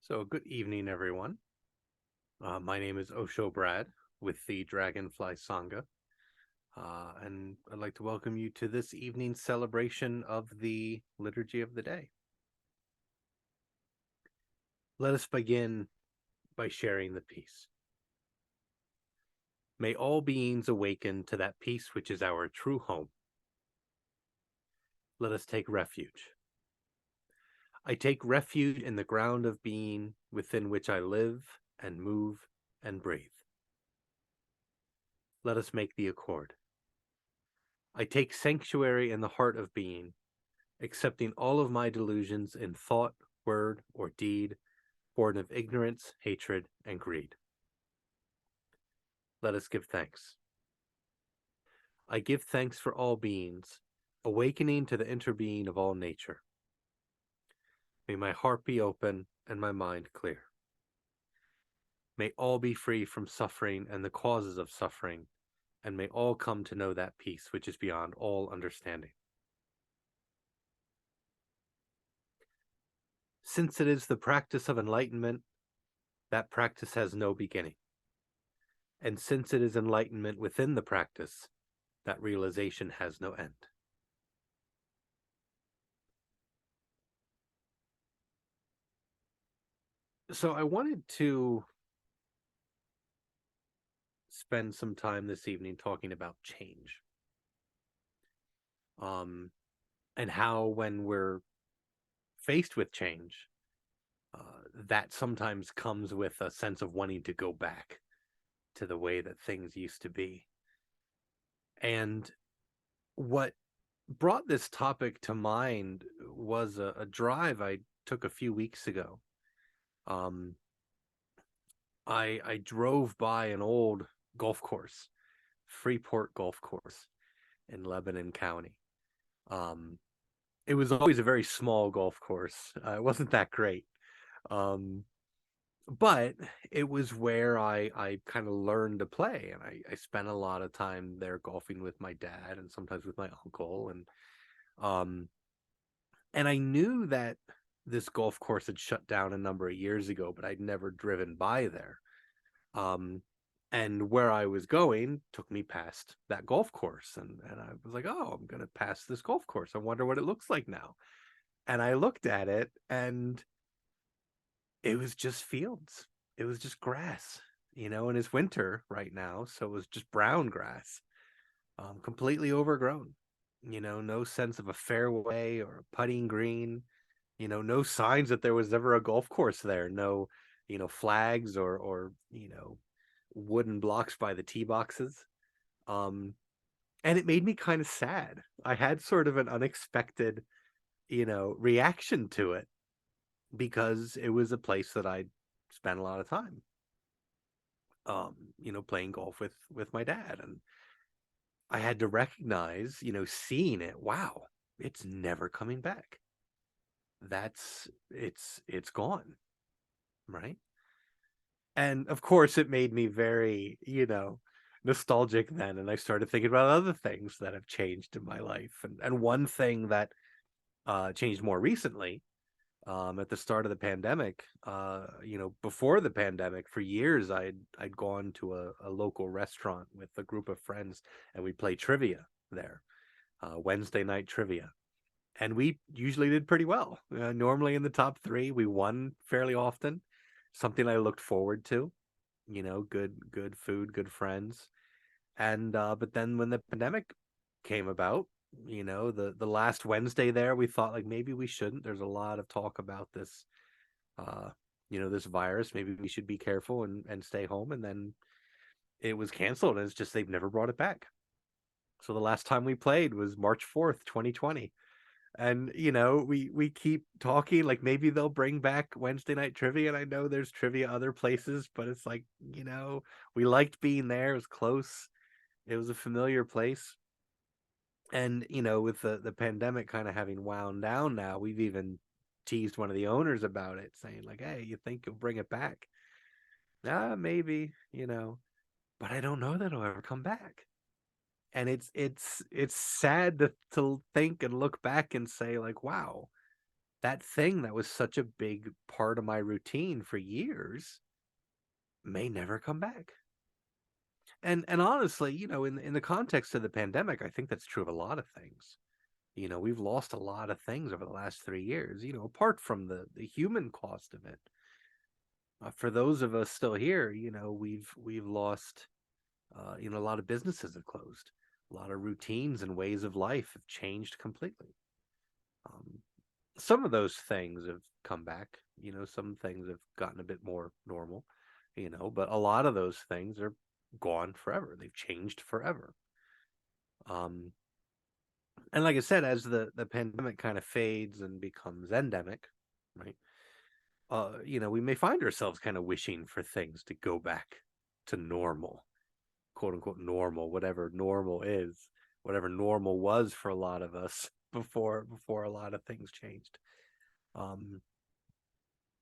So, good evening, everyone. My name is Osho Brad with the Dragonfly Sangha, and I'd like to welcome you to this evening's celebration of the Liturgy of the Day. Let us begin by sharing the peace. May all beings awaken to that peace which is our true home. Let us take refuge. I take refuge in the ground of being within which I live and move and breathe. Let us make the accord. I take sanctuary in the heart of being, accepting all of my delusions in thought, word, or deed, born of ignorance, hatred, and greed. Let us give thanks. I give thanks for all beings, awakening to the interbeing of all nature. May my heart be open and my mind clear. May all be free from suffering and the causes of suffering, and may all come to know that peace which is beyond all understanding. Since it is the practice of enlightenment, that practice has no beginning. And since it is enlightenment within the practice, that realization has no end. So I wanted to spend some time this evening talking about change. And how when we're faced with change, that sometimes comes with a sense of wanting to go back to the way that things used to be. And what brought this topic to mind was a drive I took a few weeks ago. I drove by an old golf course, Freeport Golf Course in Lebanon County. It was always a very small golf course. It wasn't that great. Um, but it was where I kind of learned to play, and I spent a lot of time there golfing with my dad and sometimes with my uncle, um and I knew that this golf course had shut down a number of years ago, but I'd never driven by there. Um, and where I was going took me past that golf course, and I was like, oh, I'm gonna pass this golf course. I wonder what it looks like now. And I looked at it, and it was just fields. It was just grass, and it's winter right now, so it was just brown grass, completely overgrown. No sense of a fairway or a putting green. No signs that there was ever a golf course there. No, flags or wooden blocks by the tee boxes. Um, and it made me kind of sad. I had sort of an unexpected, reaction to it because it was a place that I'd spent a lot of time, playing golf with my dad. And I had to recognize, seeing it, wow, it's never coming back. It's gone, right? And of course it made me very, nostalgic then, and I started thinking about other things that have changed in my life. And one thing that changed more recently, at the start of the pandemic, before the pandemic, for years I'd gone to a local restaurant with a group of friends, and we'd play trivia there, Wednesday night trivia. And we usually did pretty well. Normally in the top three, we won fairly often. Something I looked forward to. Good food, good friends. And but then when the pandemic came about, the last Wednesday there, we thought like maybe we shouldn't. There's a lot of talk about this, uh, this virus. Maybe we should be careful and stay home. And then it was canceled, and it's just they've never brought it back. So the last time we played was March 4th, 2020. And we keep talking like maybe they'll bring back Wednesday night trivia, and I know there's trivia other places, but it's like, we liked being there. It was close. It was a familiar place. And with the pandemic kind of having wound down now, we've even teased one of the owners about it, saying like, hey, you think you'll bring it back? Maybe, but I don't know that it'll ever come back. And it's sad to think and look back and say like, wow, that thing that was such a big part of my routine for years may never come back. And honestly, in the context of the pandemic, I think that's true of a lot of things. We've lost a lot of things over the last 3 years, apart from the human cost of it. For those of us still here, we've lost, a lot of businesses have closed. A lot of routines and ways of life have changed completely. Um, some of those things have come back, some things have gotten a bit more normal, but a lot of those things are gone forever. They've changed forever. Um, and like I said, as the pandemic kind of fades and becomes endemic, right? We may find ourselves kind of wishing for things to go back to normal, quote unquote normal, whatever normal is, whatever normal was for a lot of us before a lot of things changed. Um,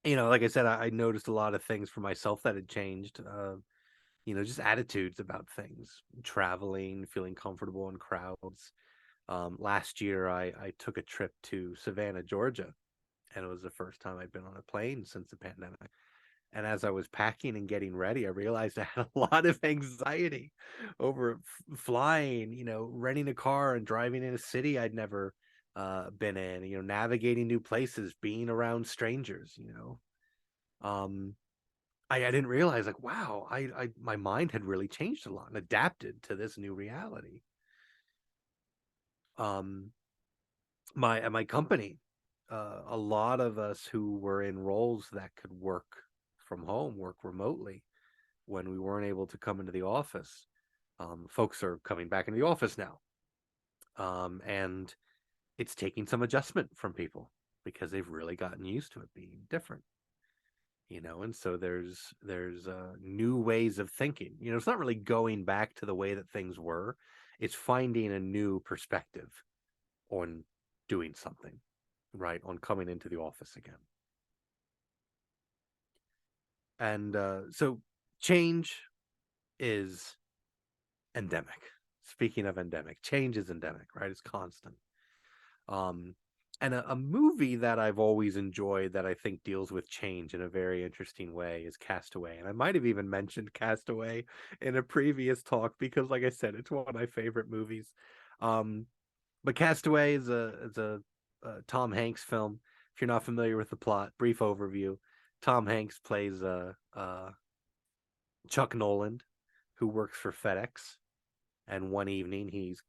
like I said, I noticed a lot of things for myself that had changed. Just attitudes about things, traveling, feeling comfortable in crowds. Last year, I took a trip to Savannah, Georgia, and it was the first time I'd been on a plane since the pandemic. And as I was packing and getting ready, I realized I had a lot of anxiety over flying, renting a car and driving in a city I'd never been in, navigating new places, being around strangers. Um, I didn't realize, like, wow, my mind had really changed a lot and adapted to this new reality. Um, my company, a lot of us who were in roles that could work from home, work remotely when we weren't able to come into the office. Folks are coming back into the office now. And it's taking some adjustment from people because they've really gotten used to it being different. And so there's new ways of thinking. It's not really going back to the way that things were. It's finding a new perspective on doing something, right? On coming into the office again. And so change is endemic. Speaking of endemic, change is endemic, right? It's constant. Um, and a movie that I've always enjoyed that I think deals with change in a very interesting way is Castaway. And I might have even mentioned Castaway in a previous talk because, like I said, it's one of my favorite movies. Um, but Castaway is a Tom Hanks film. If you're not familiar with the plot, brief overview. Tom Hanks plays Chuck Noland, who works for FedEx. And one evening, he's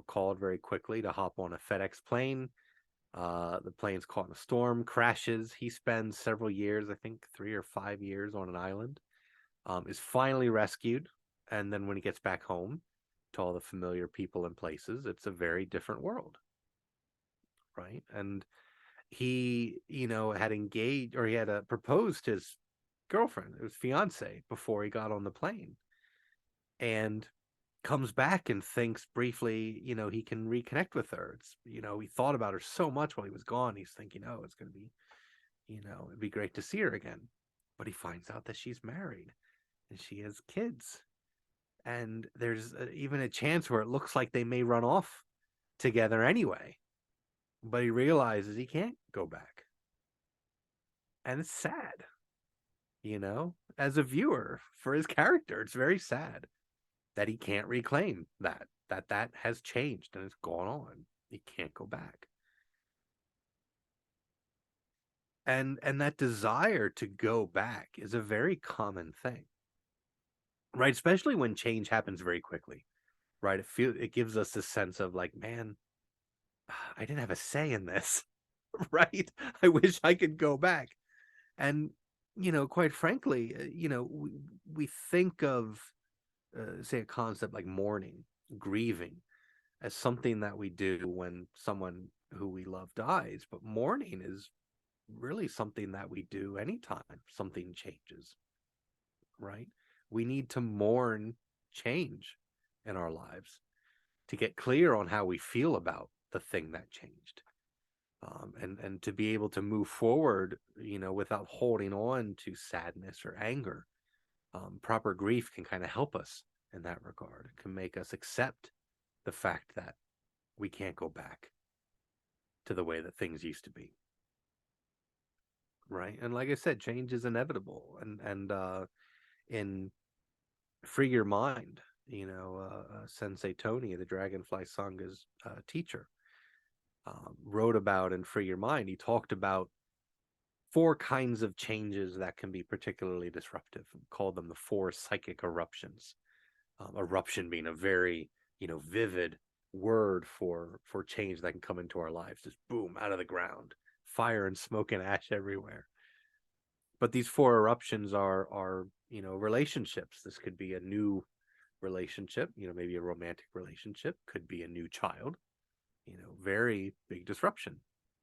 called very quickly to hop on a FedEx plane. The plane's caught in a storm, crashes. He spends several years, I think 3 or 5 years, on an island. Is finally rescued, and then when he gets back home to all the familiar people and places, it's a very different world, right? And he, had engaged, or he had proposed to his girlfriend, his fiance, before he got on the plane, and comes back and thinks briefly, he can reconnect with her. It's, he thought about her so much while he was gone. He's thinking, oh, it's going to be, it'd be great to see her again. But he finds out that she's married and she has kids. And there's even a chance where it looks like they may run off together anyway. But he realizes he can't go back. And it's sad, as a viewer for his character. It's very sad that he can't reclaim that has changed and it's gone on. He can't go back. And that desire to go back is a very common thing, right? Especially when change happens very quickly, right? It gives us this sense of like, man, I didn't have a say in this, right? I wish I could go back. And quite frankly, we think of say a concept like mourning, grieving, as something that we do when someone who we love dies, but mourning is really something that we do anytime something changes, right? We need to mourn change in our lives to get clear on how we feel about the thing that changed. And to be able to move forward, without holding on to sadness or anger. Proper grief can kind of help us in that regard. It can make us accept the fact that we can't go back to the way that things used to be. right? And like I said, change is inevitable. And in Free Your Mind, Sensei Tony, the Dragonfly Sanga's teacher, wrote about in Free Your Mind. He talked about four kinds of changes that can be particularly disruptive. Called them the four psychic eruptions. Eruption being a very vivid word for change that can come into our lives, just boom out of the ground, fire and smoke and ash everywhere. But these four eruptions are relationships. This could be a new relationship, maybe a romantic relationship, could be a new child, very big disruption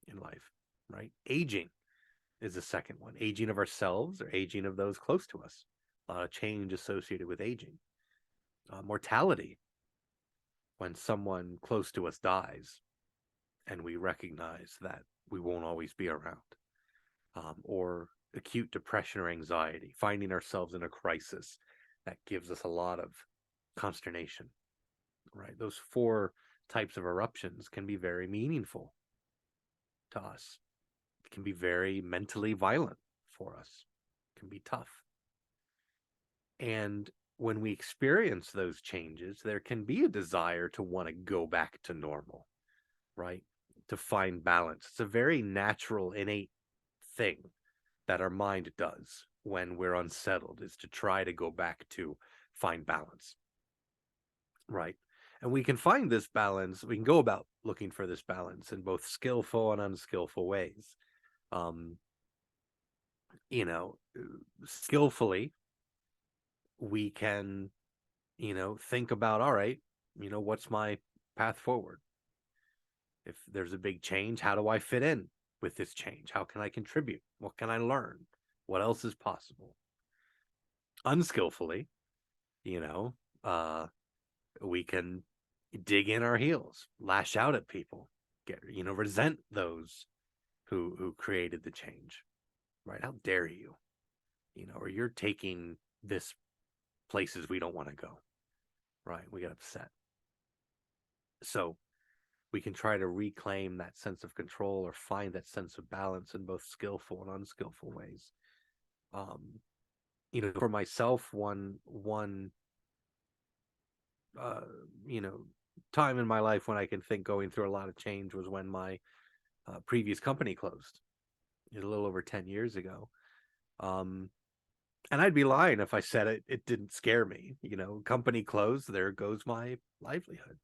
in life, right? Aging is the second one. Aging of ourselves or aging of those close to us. A lot of change associated with aging. Mortality, when someone close to us dies and we recognize that we won't always be around. Or acute depression or anxiety, finding ourselves in a crisis that gives us a lot of consternation, right? Those four types of eruptions can be very meaningful to us. It can be very mentally violent for us. It can be tough. And when we experience those changes, there can be a desire to want to go back to normal, right? To find balance. It's a very natural, innate thing that our mind does when we're unsettled, is to try to go back to find balance, right? And we can find this balance. We can go about looking for this balance in both skillful and unskillful ways. Um, Skillfully, we can, think about, all right, what's my path forward? If there's a big change, how do I fit in with this change? How can I contribute? What can I learn? What else is possible? Unskillfully, you know, uh, we can dig in our heels, lash out at people, resent those who created the change, right? How dare you, or you're taking this places we don't want to go, right? We get upset. So we can try to reclaim that sense of control or find that sense of balance in both skillful and unskillful ways. For myself, one uh, you know, time in my life when I can think going through a lot of change was when my previous company closed a little over 10 years ago. And I'd be lying if I said it didn't scare me. Company closed, there goes my livelihood,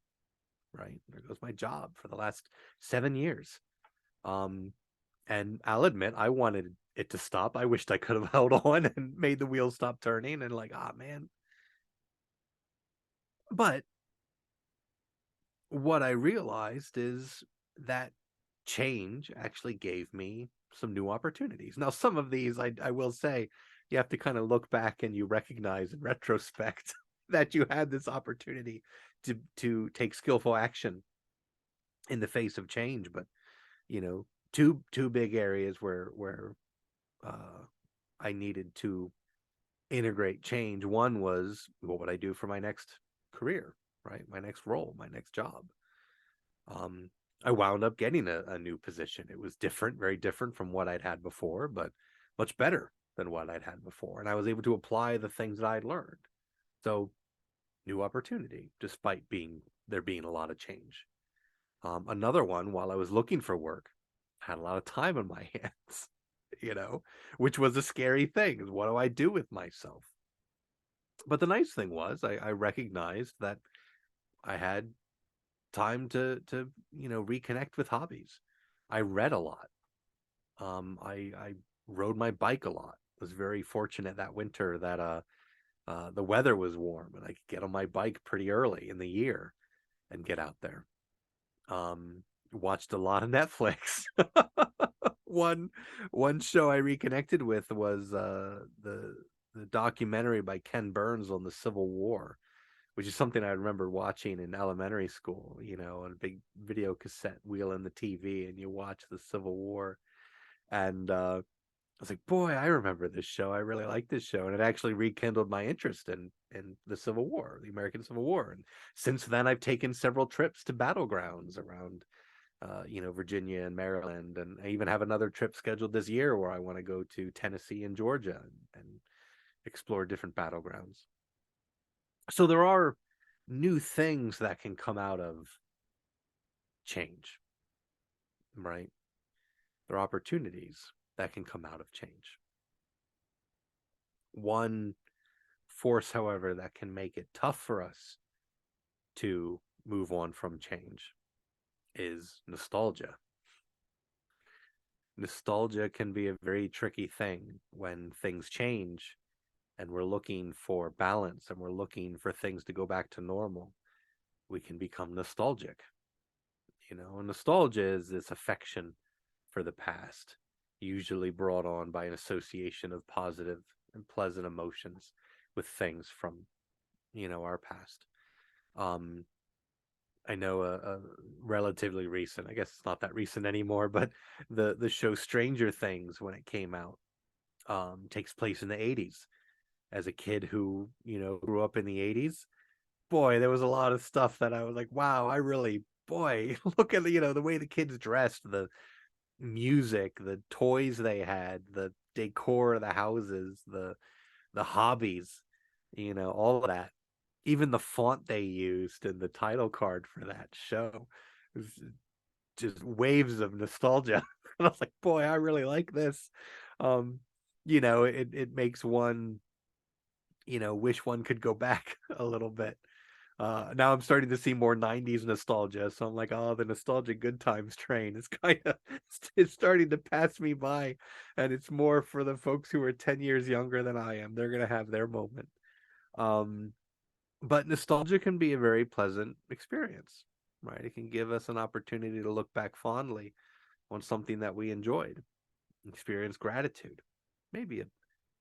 right? There goes my job for the last 7 years. And I'll admit, I wanted it to stop. I wished I could have held on and made the wheels stop turning and man. But what I realized is that change actually gave me some new opportunities. Now, some of these, I will say, you have to kind of look back and you recognize in retrospect that you had this opportunity to take skillful action in the face of change. But two big areas where I needed to integrate change. One was, what would I do for my next career, right? My next role, my next job. I wound up getting a new position. It was different, very different from what I'd had before, but much better than what I'd had before. And I was able to apply the things that I'd learned. So, new opportunity, despite there being a lot of change. Another one, while I was looking for work, I had a lot of time on my hands, which was a scary thing. What do I do with myself? But the nice thing was I recognized that I had time to reconnect with hobbies. I read a lot. I rode my bike a lot. I was very fortunate that winter that the weather was warm and I could get on my bike pretty early in the year and get out there. Watched a lot of Netflix. one show I reconnected with was the documentary by Ken Burns on the Civil War, which is something I remember watching in elementary school, on a big video cassette wheel in the TV, and you watch the Civil War. And I was like, boy, I remember this show. I really like this show. And it actually rekindled my interest in the Civil War, the American Civil War. And since then, I've taken several trips to battlegrounds around Virginia and Maryland, and I even have another trip scheduled this year where I want to go to Tennessee and Georgia and explore different battlegrounds. So there are new things that can come out of change, right? There are opportunities that can come out of change. One force, however, that can make it tough for us to move on from change is nostalgia. Nostalgia can be a very tricky thing when things change and we're looking for balance and we're looking for things to go back to normal. We can become nostalgic. Nostalgia is this affection for the past, usually brought on by an association of positive and pleasant emotions with things from, our past. I know a relatively recent, I guess it's not that recent anymore, but the show Stranger Things, when it came out, takes place in the 80s. As a kid who, grew up in the 80s, boy, there was a lot of stuff that I was like, wow, boy, look at the way the kids dressed, the music, the toys they had, the decor of the houses, the hobbies, all of that. Even the font they used in the title card for that show was just waves of nostalgia. And I was like, boy, I really like this. It makes one, wish one could go back a little bit. Now I'm starting to see more 90s nostalgia. So I'm like, oh, the nostalgia good times train is it's starting to pass me by. And it's more for the folks who are 10 years younger than I am. They're going to have their moment. But nostalgia can be a very pleasant experience, right? It can give us an opportunity to look back fondly on something that we enjoyed, experience gratitude, maybe a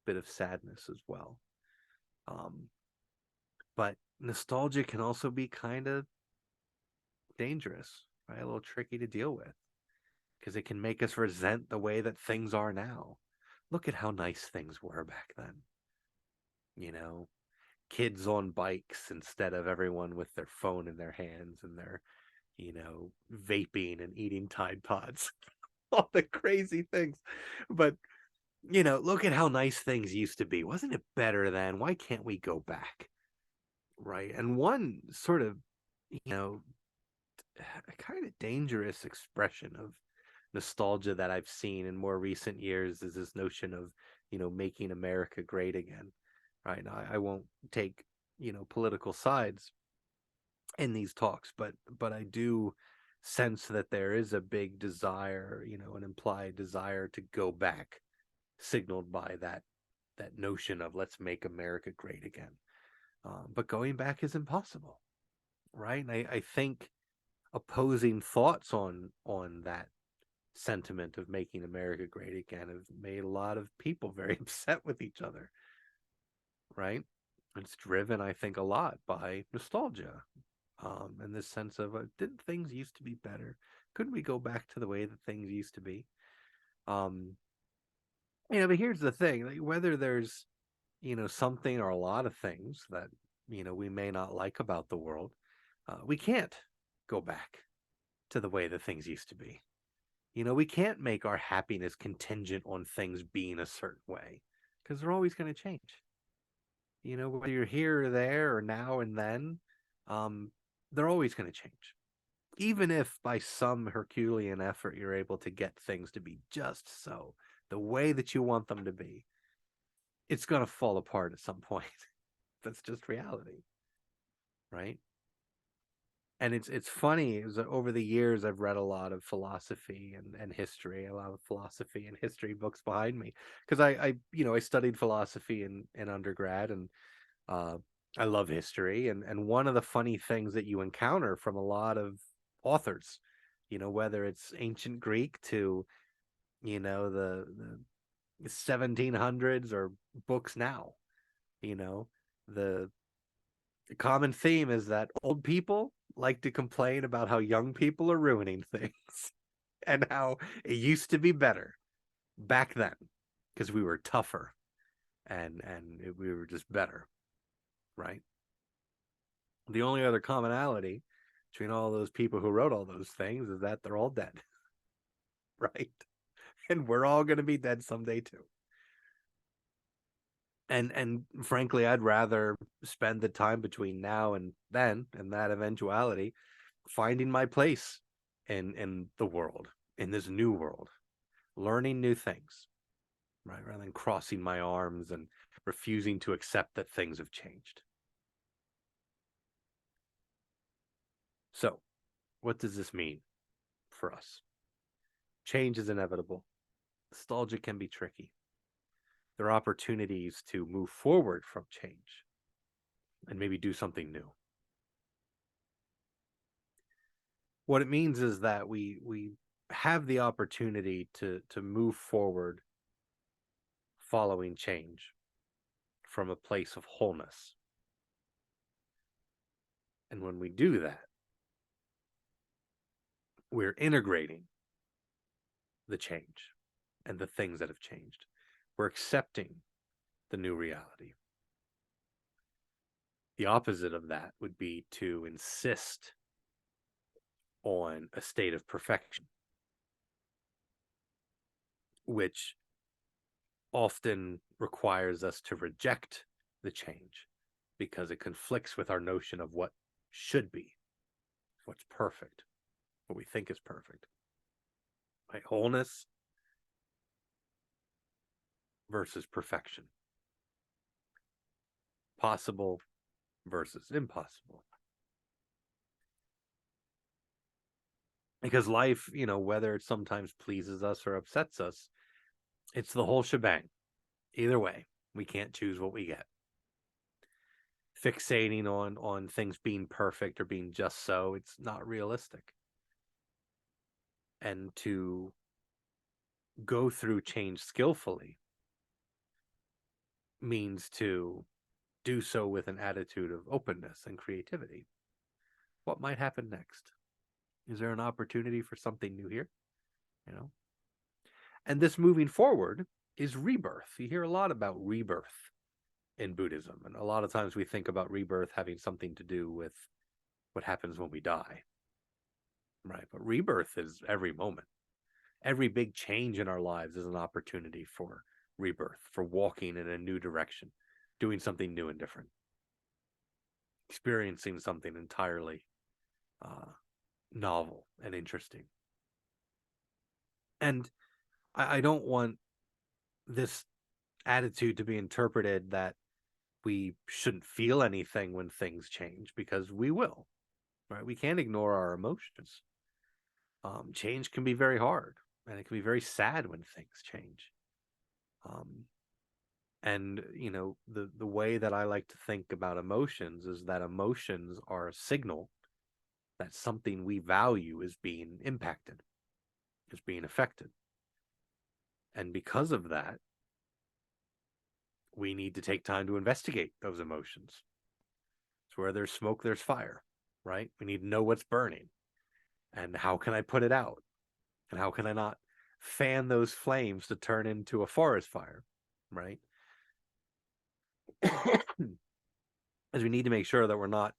bit of sadness as well. But nostalgia can also be kind of dangerous, right? A little tricky to deal with because it can make us resent the way that things are now. Look at how nice things were back then. Kids on bikes instead of everyone with their phone in their hands and their, vaping and eating Tide Pods. All the crazy things. But, look at how nice things used to be. Wasn't it better then? Why can't we go back? Right. And one sort of, a kind of dangerous expression of nostalgia that I've seen in more recent years is this notion of, making America great again. Right. Now, I won't take, political sides in these talks, but I do sense that there is a big desire, an implied desire to go back, signaled by that notion of let's make America great again. But going back is impossible, right? And I think opposing thoughts on that sentiment of making America great again have made a lot of people very upset with each other, right? It's driven, I think, a lot by nostalgia, and this sense of didn't things used to be better? Couldn't we go back to the way that things used to be? Um, but here's the thing: like, whether there's something or a lot of things that we may not like about the world, we can't go back to the way that things used to be. We can't make our happiness contingent on things being a certain way because they're always going to change. Whether you're here or there or now and then, they're always going to change. Even if by some Herculean effort you're able to get things to be just so, the way that you want them to be, it's going to fall apart at some point. That's just reality, right? And it's funny is that over the years I've read a lot of philosophy and history, a lot of philosophy and history books behind me because I studied philosophy in undergrad, and I love history, and one of the funny things that you encounter from a lot of authors, whether it's ancient Greek to the 1700s or books now, the common theme is that old people like to complain about how young people are ruining things and how it used to be better back then because we were tougher and we were just better, right? The only other commonality between all those people who wrote all those things is that they're all dead. Right? And we're all going to be dead someday too. And frankly, I'd rather spend the time between now and then, and that eventuality, finding my place in the world, in this new world, learning new things, right? Rather than crossing my arms and refusing to accept that things have changed. So, what does this mean for us? Change is inevitable. Nostalgia can be tricky. There are opportunities to move forward from change and maybe do something new. What it means is that we have the opportunity to move forward following change from a place of wholeness. And when we do that, we're integrating the change and the things that have changed. We're accepting the new reality. The opposite of that would be to insist on a state of perfection, which often requires us to reject the change because it conflicts with our notion of what should be, what's perfect, what we think is perfect. Right? Wholeness versus perfection. Possible versus impossible. Because life, whether it sometimes pleases us or upsets us, it's the whole shebang. Either way, we can't choose what we get. Fixating on things being perfect or being just so, it's not realistic. And to go through change skillfully means to do so with an attitude of openness and creativity. What might happen next? Is there an opportunity for something new here? And this moving forward is rebirth. You hear a lot about rebirth in Buddhism, and a lot of times we think about rebirth having something to do with what happens when we die, right? But rebirth is every moment. Every big change in our lives is an opportunity for rebirth, for walking in a new direction, doing something new and different, experiencing something entirely novel and interesting. And I don't want this attitude to be interpreted that we shouldn't feel anything when things change, because we will, right? We can't ignore our emotions. Change can be very hard, and it can be very sad when things change. And the way that I like to think about emotions is that emotions are a signal that something we value is being impacted, is being affected. And because of that, we need to take time to investigate those emotions. It's where there's smoke, there's fire, right? We need to know what's burning. And how can I put it out? And how can I not fan those flames to turn into a forest fire, right? As we need to make sure that we're not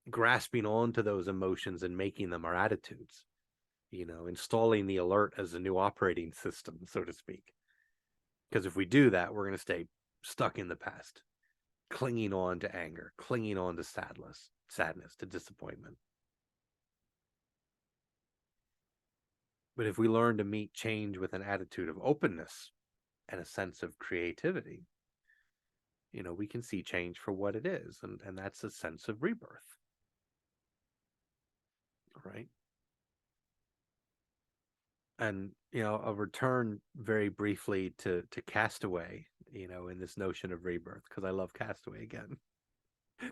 grasping onto those emotions and making them our attitudes, installing the alert as a new operating system, so to speak. Because if we do that, we're going to stay stuck in the past, clinging on to anger, clinging on to sadness, to disappointment. But if we learn to meet change with an attitude of openness and a sense of creativity, we can see change for what it is. And that's a sense of rebirth. Right? And, I'll return very briefly to Castaway, in this notion of rebirth, because I love Castaway again.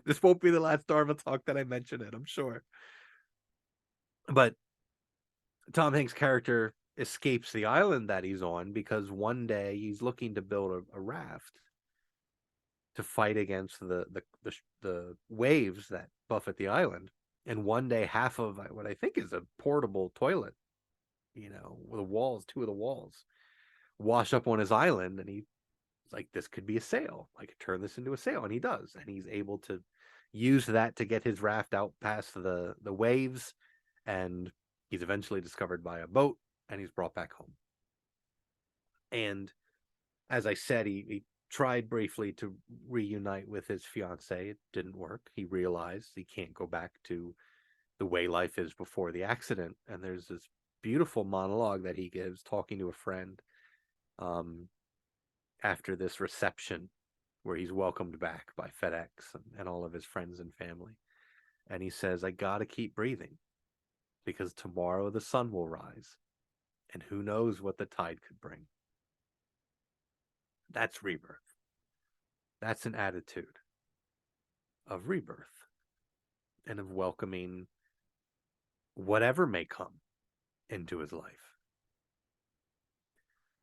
This won't be the last Dharma talk that I mention it, I'm sure. But Tom Hanks' character escapes the island that he's on because one day he's looking to build a raft to fight against the waves that buffet the island. And one day, half of what I think is a portable toilet, with two of the walls wash up on his island, and he's like, this could be a sail. I could turn this into a sail, and he does, and he's able to used that to get his raft out past the waves, and he's eventually discovered by a boat, and he's brought back home. And as I said, he tried briefly to reunite with his fiancée. It didn't work. He realized he can't go back to the way life is before the accident. And there's this beautiful monologue that he gives talking to a friend after this reception where he's welcomed back by FedEx and all of his friends and family. And he says, I gotta keep breathing because tomorrow the sun will rise and who knows what the tide could bring. That's rebirth. That's an attitude of rebirth and of welcoming whatever may come into his life.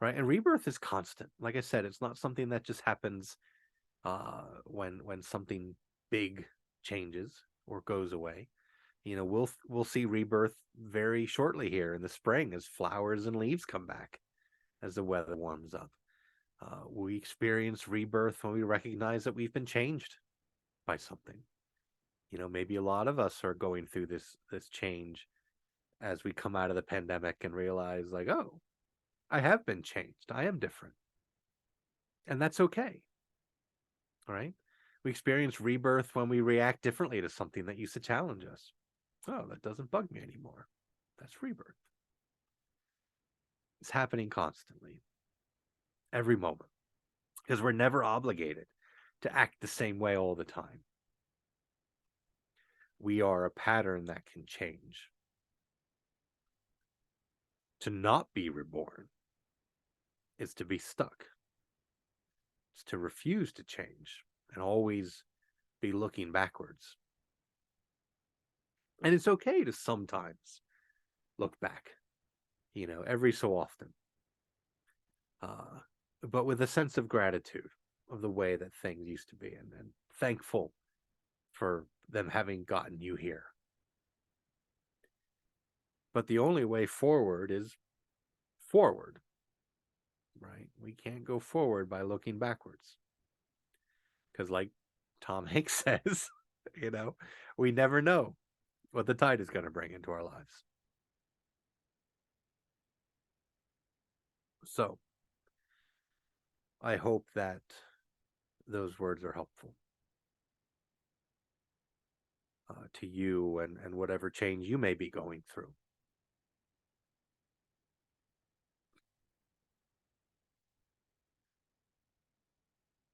Right? And rebirth is constant. Like I said, it's not something that just happens when something big changes or goes away. You know, we'll see rebirth very shortly here in the spring as flowers and leaves come back, as the weather warms up. We experience rebirth when we recognize that we've been changed by something. You know, maybe a lot of us are going through this change as we come out of the pandemic and realize, like, oh, I have been changed. I am different. And that's okay. Right? We experience rebirth when we react differently to something that used to challenge us. Oh, that doesn't bug me anymore. That's rebirth. It's happening constantly, every moment, because we're never obligated to act the same way all the time. We are a pattern that can change. To not be reborn is to be stuck. It's to refuse to change and always be looking backwards. And it's okay to sometimes look back, you know, every so often. But with a sense of gratitude of the way that things used to be, and thankful for them having gotten you here. But the only way forward is forward, right? We can't go forward by looking backwards. Because like Tom Hanks says, you know, we never know what the tide is going to bring into our lives. So I hope that those words are helpful to you and whatever change you may be going through.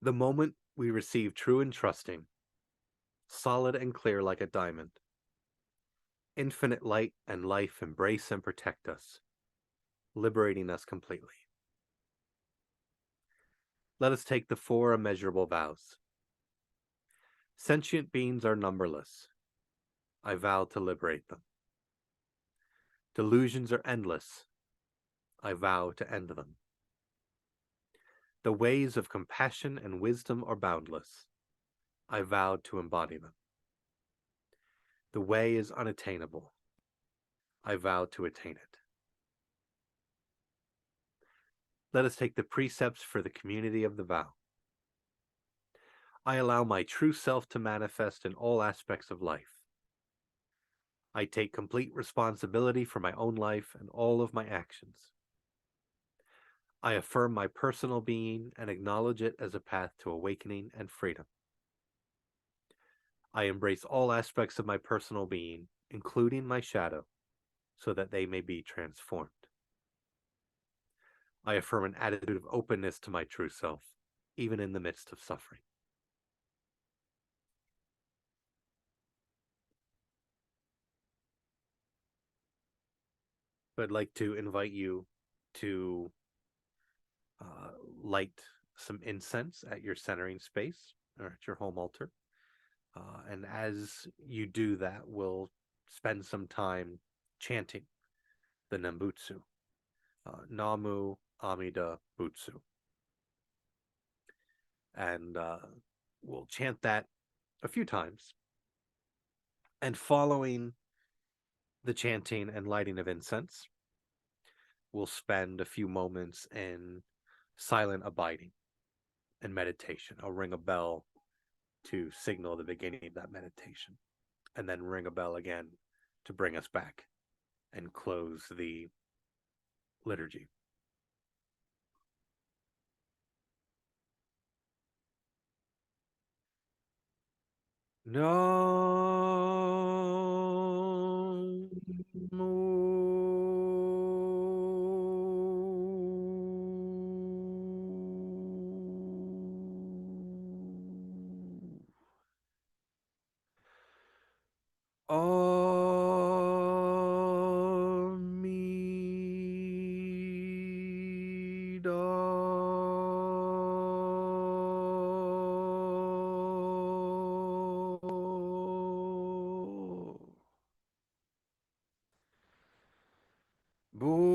The moment we receive true and trusting, solid and clear like a diamond, infinite light and life embrace and protect us, liberating us completely. Let us take the 4 immeasurable vows. Sentient beings are numberless. I vow to liberate them. Delusions are endless. I vow to end them. The ways of compassion and wisdom are boundless. I vow to embody them. The way is unattainable. I vow to attain it. Let us take the precepts for the community of the vow. I allow my true self to manifest in all aspects of life. I take complete responsibility for my own life and all of my actions. I affirm my personal being and acknowledge it as a path to awakening and freedom. I embrace all aspects of my personal being, including my shadow, so that they may be transformed. I affirm an attitude of openness to my true self, even in the midst of suffering. But I'd like to invite you to light some incense at your centering space or at your home altar. And as you do that, we'll spend some time chanting the Nembutsu, Namu Amida Butsu. And we'll chant that a few times. And following the chanting and lighting of incense, we'll spend a few moments in silent abiding and meditation. I'll ring a bell to signal the beginning of that meditation, and then ring a bell again to bring us back and close the liturgy. No Butsu.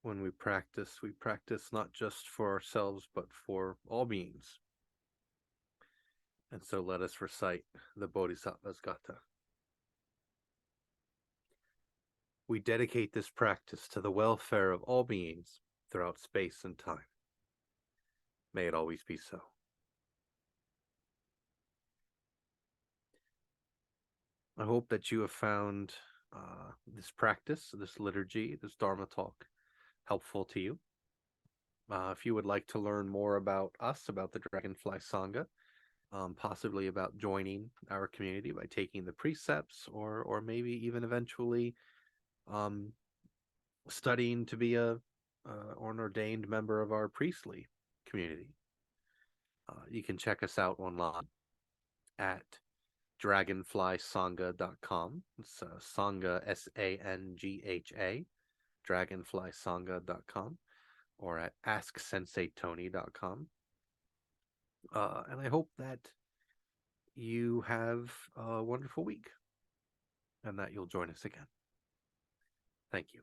when we practice not just for ourselves, but for all beings. And so let us recite the Bodhisattva's Gatha. We dedicate this practice to the welfare of all beings throughout space and time. May it always be so. I hope that you have found this practice, this liturgy, this Dharma talk helpful to you. If you would like to learn more about us, about the Dragonfly Sangha, possibly about joining our community by taking the precepts, or maybe even eventually studying to be an ordained member of our priestly community, you can check us out online at dragonflysangha.com. It's Sangha, Sangha, dragonflysangha.com, or at asksenseitony.com. And I hope that you have a wonderful week and that you'll join us again. Thank you.